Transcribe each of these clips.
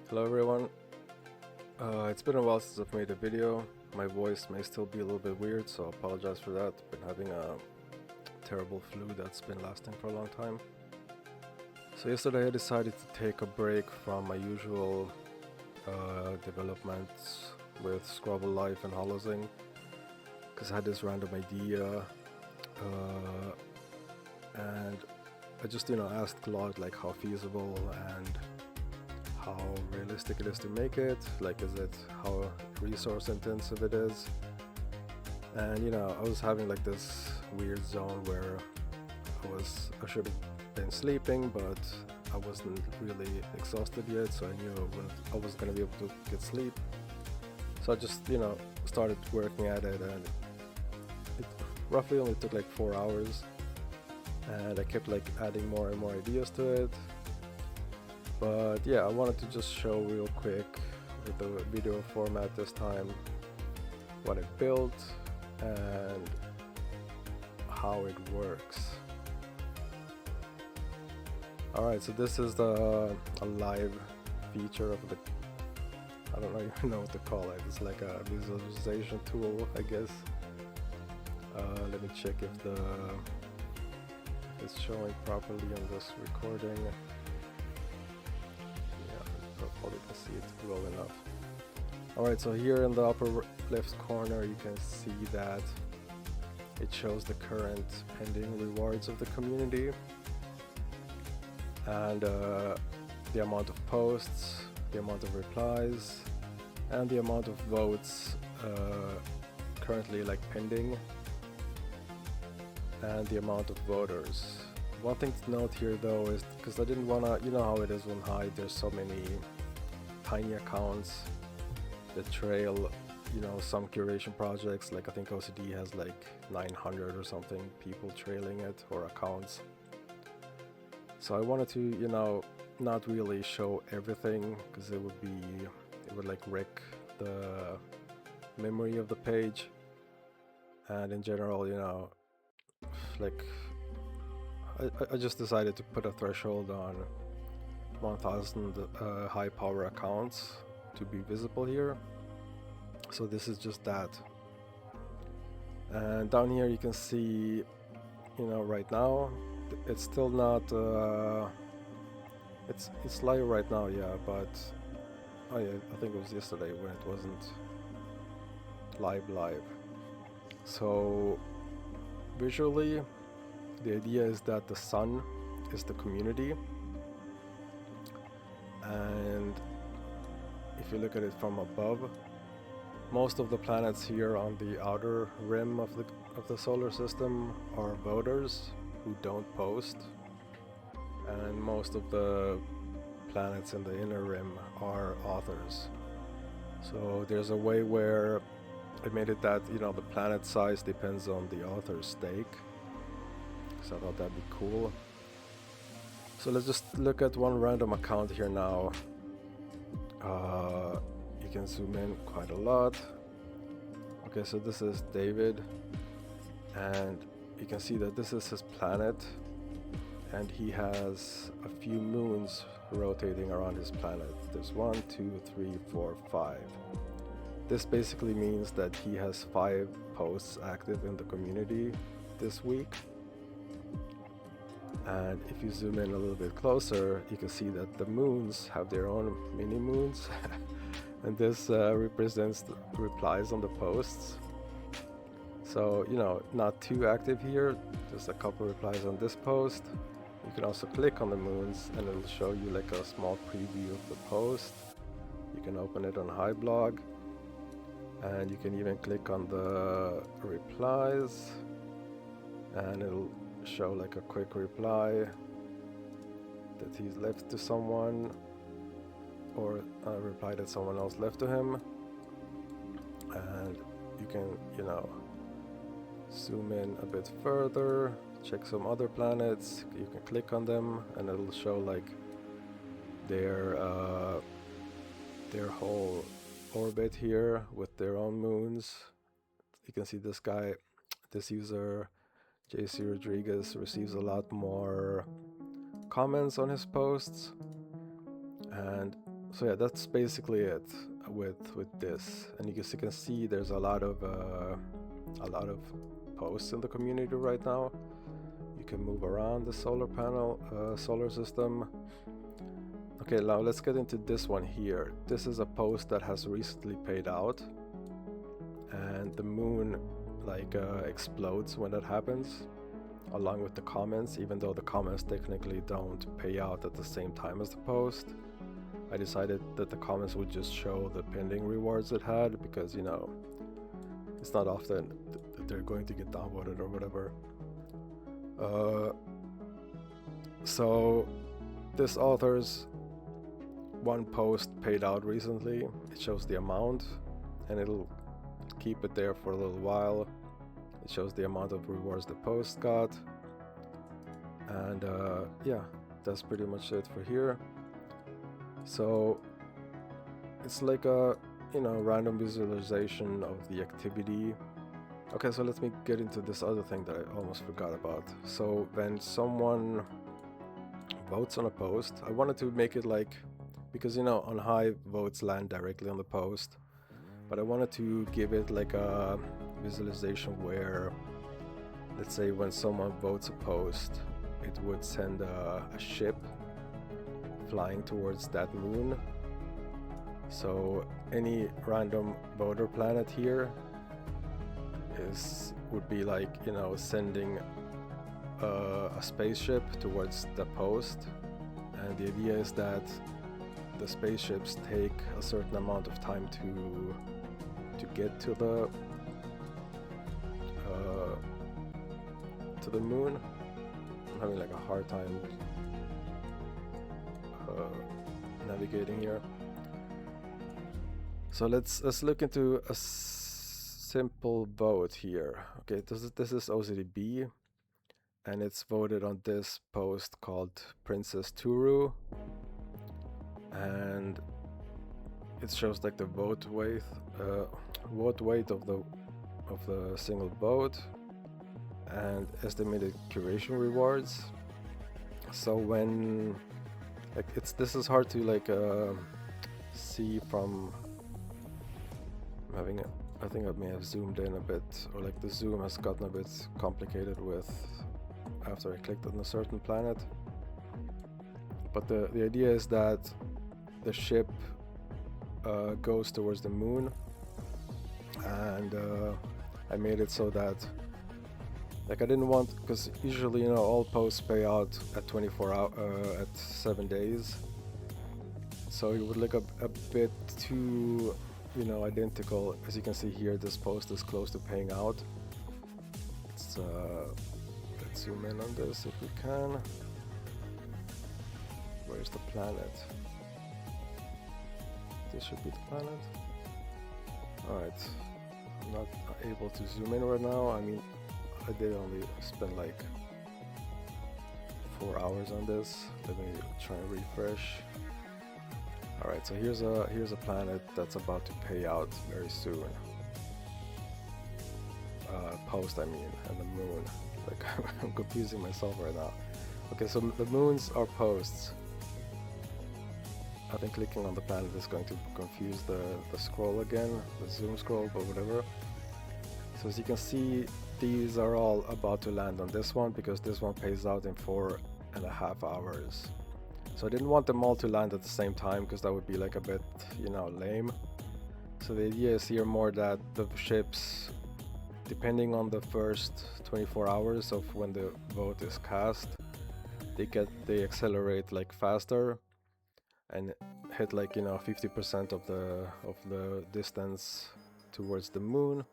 Hello everyone, it's been a while since I've made a video. My voice may still be a little bit weird, so I apologize for that. Been having a terrible flu that's been lasting for a long time. So yesterday I decided to take a break from my usual developments with Scrabble Life and Holozing, because I had this random idea and I just asked Claude like how feasible and how realistic it is to make it, like is it how resource intensive it is. And I was having like this weird zone where I should have been sleeping, but I wasn't really exhausted yet, so I knew I was gonna be able to get sleep. So I just started working at it, and it roughly only took like 4 hours, and I kept like adding more and more ideas to it. But yeah, I wanted to just show real quick with the video format this time what I built and how it works. Alright, so this is a live feature of the, I don't even know what to call it. It's like a visualization tool, I guess. Let me check if it's showing properly on this recording. Probably can see it well enough. Alright, so here in the upper left corner you can see that it shows the current pending rewards of the community and the amount of posts, the amount of replies, and the amount of votes currently like pending, and the amount of voters. One thing to note here though is, because I didn't wanna, you know how it is when Hive, there's so many tiny accounts that trail, some curation projects. Like I think OCD has like 900 or something people trailing it, or accounts. So I wanted to, not really show everything, because it would like wreck the memory of the page. And in general, like I just decided to put a threshold on 1000 high power accounts to be visible here. So this is just that. And down here you can see, right now it's still not it's live right now, yeah, but I think it was yesterday when it wasn't live. So visually the idea is that the sun is the community, and if you look at it from above, most of the planets here on the outer rim of the solar system are voters who don't post, and most of the planets in the inner rim are authors. So there's a way where I made it that the planet size depends on the author's stake. So I thought that'd be cool. So let's just look at one random account here now. You can zoom in quite a lot. Okay, so this is David, and you can see that this is his planet, and he has a few moons rotating around his planet. There's 1, 2, 3, 4, 5. This basically means that he has 5 posts active in the community this week. And if you zoom in a little bit closer, you can see that the moons have their own mini moons. And this represents the replies on the posts. So, not too active here, just a couple replies on this post. You can also click on the moons and it'll show you like a small preview of the post. You can open it on Hive blog, and you can even click on the replies and it'll show like a quick reply that he's left to someone, or a reply that someone else left to him. And you can zoom in a bit further, check some other planets. You can click on them and it'll show like their whole orbit here with their own moons. You can see this user JC Rodriguez receives a lot more comments on his posts, and So yeah, that's basically it with this. And you can see there's a lot of posts in the community right now. You can move around the solar panel, solar system. Okay, now let's get into this one here. This is a post that has recently paid out, and the moon like explodes when that happens, along with the comments, even though the comments technically don't pay out at the same time as the post. I decided that the comments would just show the pending rewards it had, because, you know, it's not often that they're going to get downvoted or whatever. So this author's one post paid out recently. It shows the amount, and it'll keep it there for a little while. It shows the amount of rewards the post got, and yeah, that's pretty much it for here. So it's like a, you know, random visualization of the activity. Okay, so let me get into this other thing that I almost forgot about. So when someone votes on a post, I wanted to make it like, because, you know, on Hive votes land directly on the post, but I wanted to give it like a visualization where, let's say when someone votes a post, it would send a ship flying towards that moon. So any random voter planet here would be like, you know, sending a spaceship towards the post, and the idea is that the spaceships take a certain amount of time to get to the moon. I'm having like a hard time navigating here. So let's look into a simple vote here. Okay, this is OCDB, and it's voted on this post called Princess Turu, and it shows like the vote weight of the single vote and estimated curation rewards. So when like this is hard to like see from having I think I may have zoomed in a bit, or like the zoom has gotten a bit complicated with after I clicked on a certain planet. But the idea is that the ship goes towards the moon, and I made it so that, like, I didn't want, because usually, you know, all posts pay out at 24 hours, at 7 days, so it would look a bit too, you know, identical. As you can see here, this post is close to paying out. Let's zoom in on this if we can. Where's the planet? This should be the planet. Alright, I'm not able to zoom in right now. I mean, I did only spend like 4 hours on this. Let me try and refresh. Alright, so here's a planet that's about to pay out very soon. Post, I mean, and the moon. Like, I'm confusing myself right now. Okay, so the moons are posts. I think clicking on the planet is going to confuse the scroll again, the zoom scroll, but whatever. So as you can see, these are all about to land on this one, because this one pays out in 4.5 hours. So I didn't want them all to land at the same time, because that would be like a bit, you know, lame. So the idea is here more that the ships, depending on the first 24 hours of when the vote is cast, they accelerate like faster and hit like, you know, 50% of the distance towards the moon.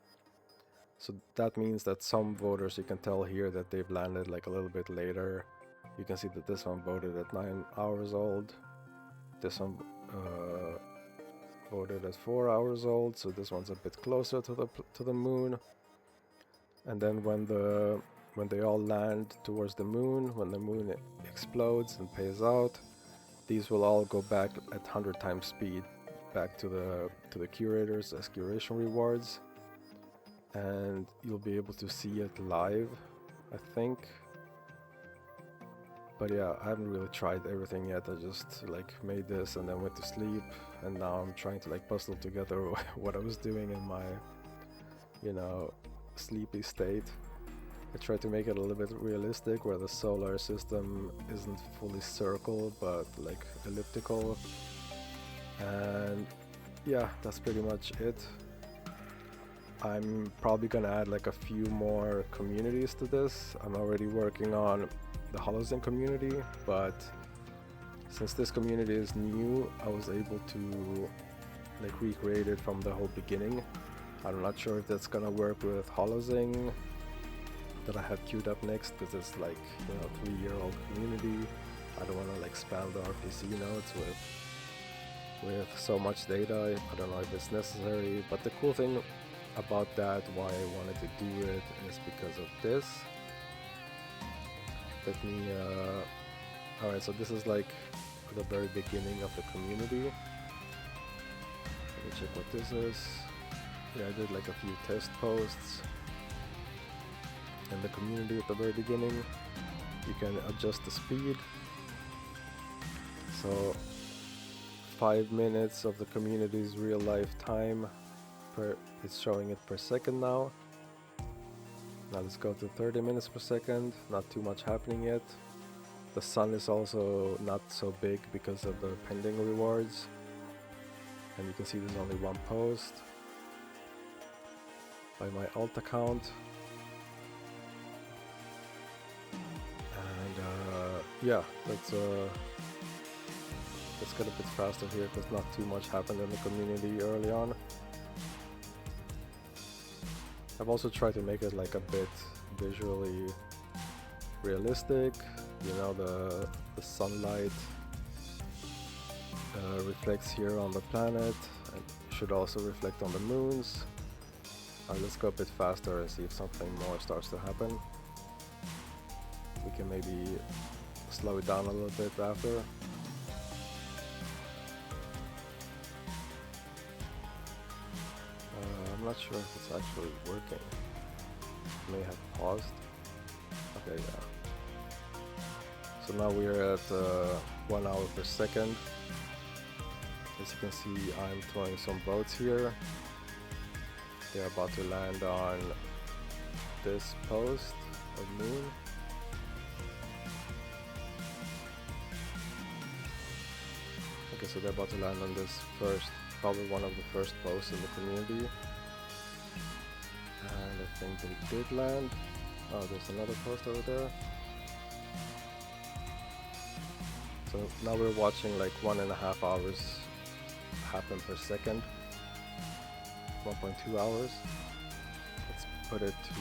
So that means that some voters, you can tell here that they've landed like a little bit later. You can see that this one voted at 9 hours old. This one voted at 4 hours old, so this one's a bit closer to the moon. And then when they all land towards the moon, when the moon explodes and pays out, these will all go back at 100 times speed back to the curators as curation rewards, and you'll be able to see it live, I think. But yeah, I haven't really tried everything yet. I just like made this and then went to sleep, and now I'm trying to like puzzle together what I was doing in my, you know, sleepy state. I tried to make it a little bit realistic, where the solar system isn't fully circle but like elliptical. And yeah, that's pretty much it. I'm probably gonna add like a few more communities to this. I'm already working on the Holozine community, but since this community is new, I was able to like recreate it from the whole beginning. I'm not sure if that's gonna work with Holozine that I have queued up next, because it's like, you know, 3-year-old community. I don't want to like spam the RPC nodes with so much data. I don't know if it's necessary, but the cool thing about that, why I wanted to do it, is because of this. Let me alright, so this is like the very beginning of the community. Let me check what this is. Yeah, I did like a few test posts in the community at the very beginning. You can adjust the speed. So 5 minutes of the community's real life time it's showing it per second now. Now let's go to 30 minutes per second. Not too much happening yet. The sun is also not so big because of the pending rewards. And you can see there's only one post by my alt account. And yeah, let's get a bit faster here, because not too much happened in the community early on. I've also tried to make it like a bit visually realistic. You know, the sunlight reflects here on the planet and should also reflect on the moons. Alright, let's go a bit faster and see if something more starts to happen. We can maybe slow it down a little bit after. I'm not sure if it's actually working. It may have paused. Okay, yeah. So now we're at 1 hour per second. As you can see, I'm throwing some boats here. They're about to land on this post of moon. Okay, so they're about to land on this first, probably one of the first posts in the community. And I think they did land. Oh, there's another post over there. So now we're watching like 1.5 hours happen per second. 1.2 hours. Let's put it to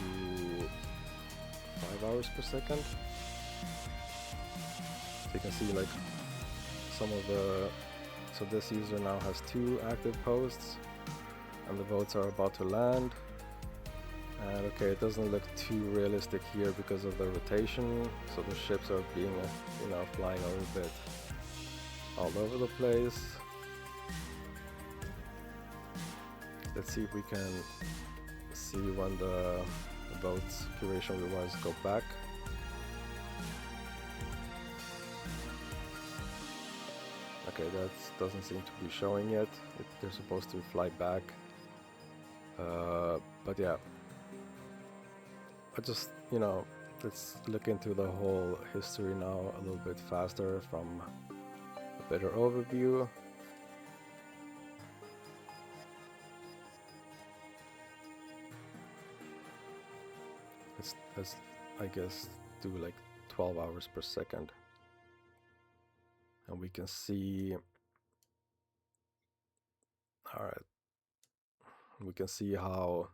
5 hours per second. So you can see like some of the, so this user now has 2 active posts and the boats are about to land. And okay, it doesn't look too realistic here because of the rotation, so the ships are being, you know, flying a little bit all over the place. Let's see if we can see when the boat's curation rewards go back. Okay, that doesn't seem to be showing yet. They're supposed to fly back. But yeah. I just, you know, let's look into the whole history now a little bit faster from a better overview. Let's I guess do like 12 hours per second. And we can see, alright, we can see how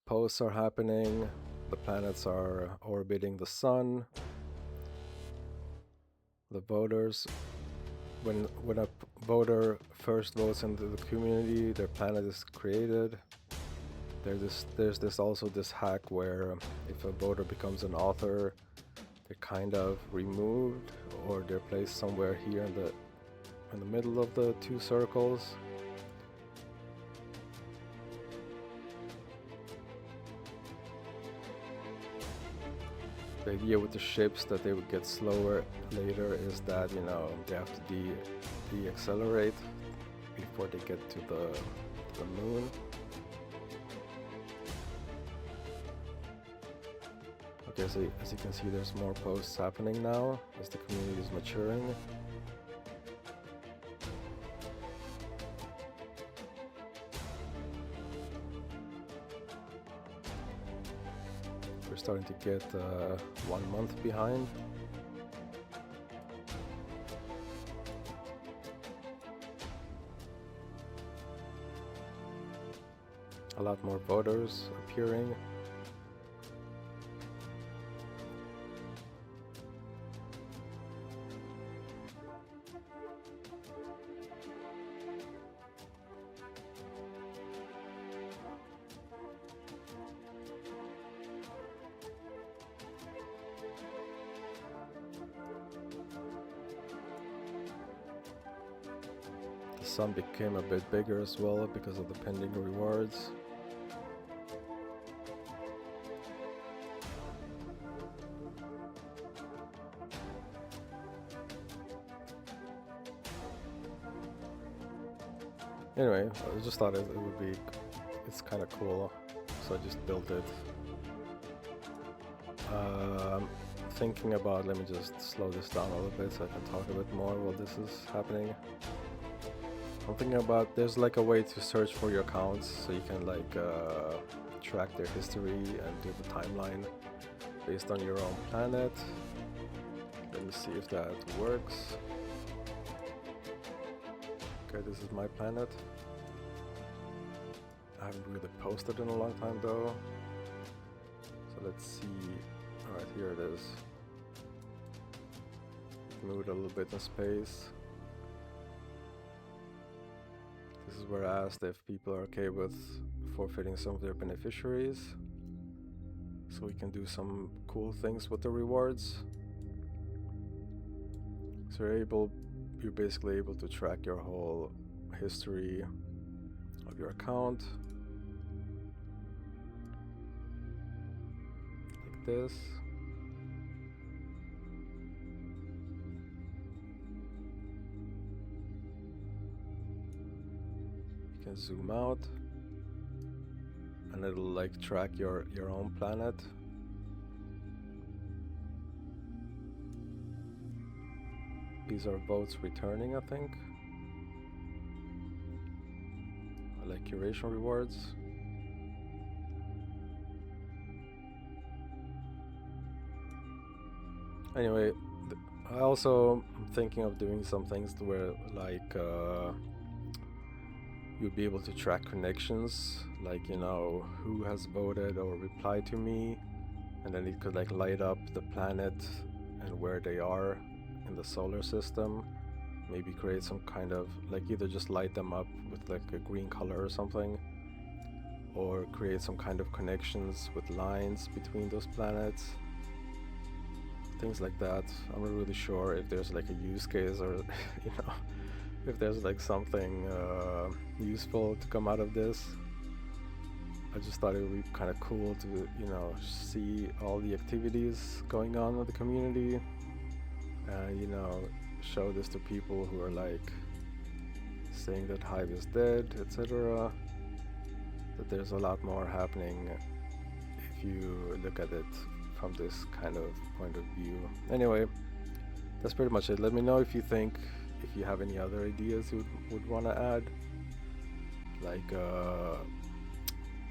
posts are happening, the planets are orbiting the sun, the voters, when a voter first votes into the community, their planet is created. There's this also this hack where if a voter becomes an author, they're kind of removed, or they're placed somewhere here in the middle of the 2 circles. The idea with the ships that they would get slower later is that, you know, they have to de-accelerate before they get to the moon. Okay, so as you can see, there's more posts happening now as the community is maturing. We're starting to get 1 month behind. A lot more voters appearing. The sun became a bit bigger as well because of the pending rewards. Anyway, I just thought it would be, it's kind of cool, so I just built it. Thinking about, let me just slow this down a little bit so I can talk a bit more while this is happening. I'm thinking about, there's like a way to search for your accounts, so you can like track their history and do the timeline based on your own planet. Let me see if that works. Okay, this is my planet. I haven't really posted in a long time though. So let's see. Alright, here it is. Moved a little bit in space. This is where I asked if people are okay with forfeiting some of their beneficiaries, so we can do some cool things with the rewards. So you're basically able to track your whole history of your account, like this. You can zoom out and it'll like track your own planet. These are votes returning, I think. I like curation rewards. Anyway, I also am thinking of doing some things where like you'll be able to track connections, like, you know, who has voted or replied to me, and then it could like light up the planet and where they are in the solar system. Maybe create some kind of, like, either just light them up with like a green color or something, or create some kind of connections with lines between those planets. Things like that. I'm not really sure if there's like a use case or you know, if there's like something useful to come out of this. I just thought it would be kind of cool to, you know, see all the activities going on with the community, and, you know, show this to people who are like saying that Hive is dead, etc. That there's a lot more happening if you look at it from this kind of point of view. Anyway, that's pretty much it. Let me know if you have any other ideas you would want to add. Like,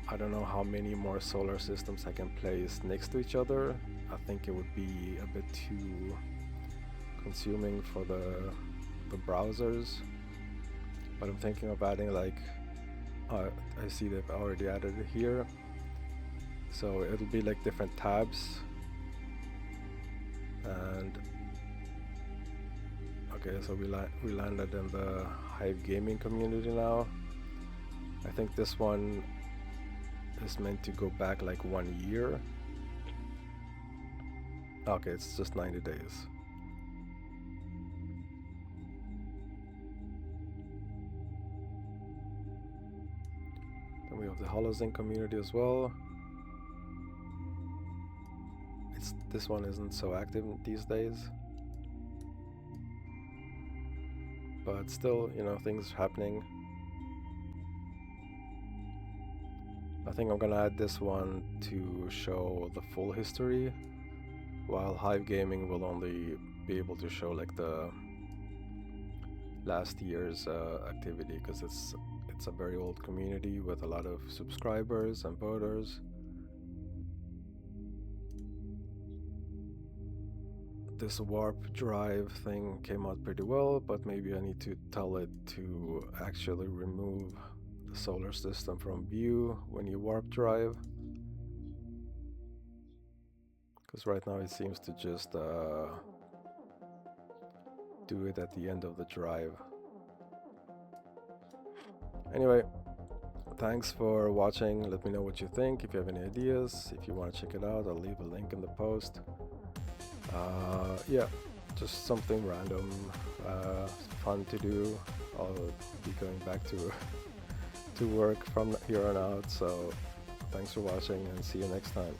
I don't know how many more solar systems I can place next to each other. I think it would be a bit too consuming for the browsers. But I'm thinking of adding like, I see they've already added it here. So it'll be like different tabs. And okay, so we landed in the Hive gaming community now. I think this one is meant to go back like 1 year. Okay, it's just 90 days. Then we have the Holozine community as well. this one isn't so active these days. But still, you know, things happening. I think I'm gonna add this one to show the full history, while Hive Gaming will only be able to show like the last year's activity, because it's a very old community with a lot of subscribers and voters. This warp drive thing came out pretty well, but maybe I need to tell it to actually remove the solar system from view when you warp drive, because right now it seems to just do it at the end of the drive. Anyway, thanks for watching. Let me know what you think. If you have any ideas, if you want to check it out, I'll leave a link in the post. Yeah, just something random, fun to do. I'll be going back to work from here on out, so thanks for watching and see you next time.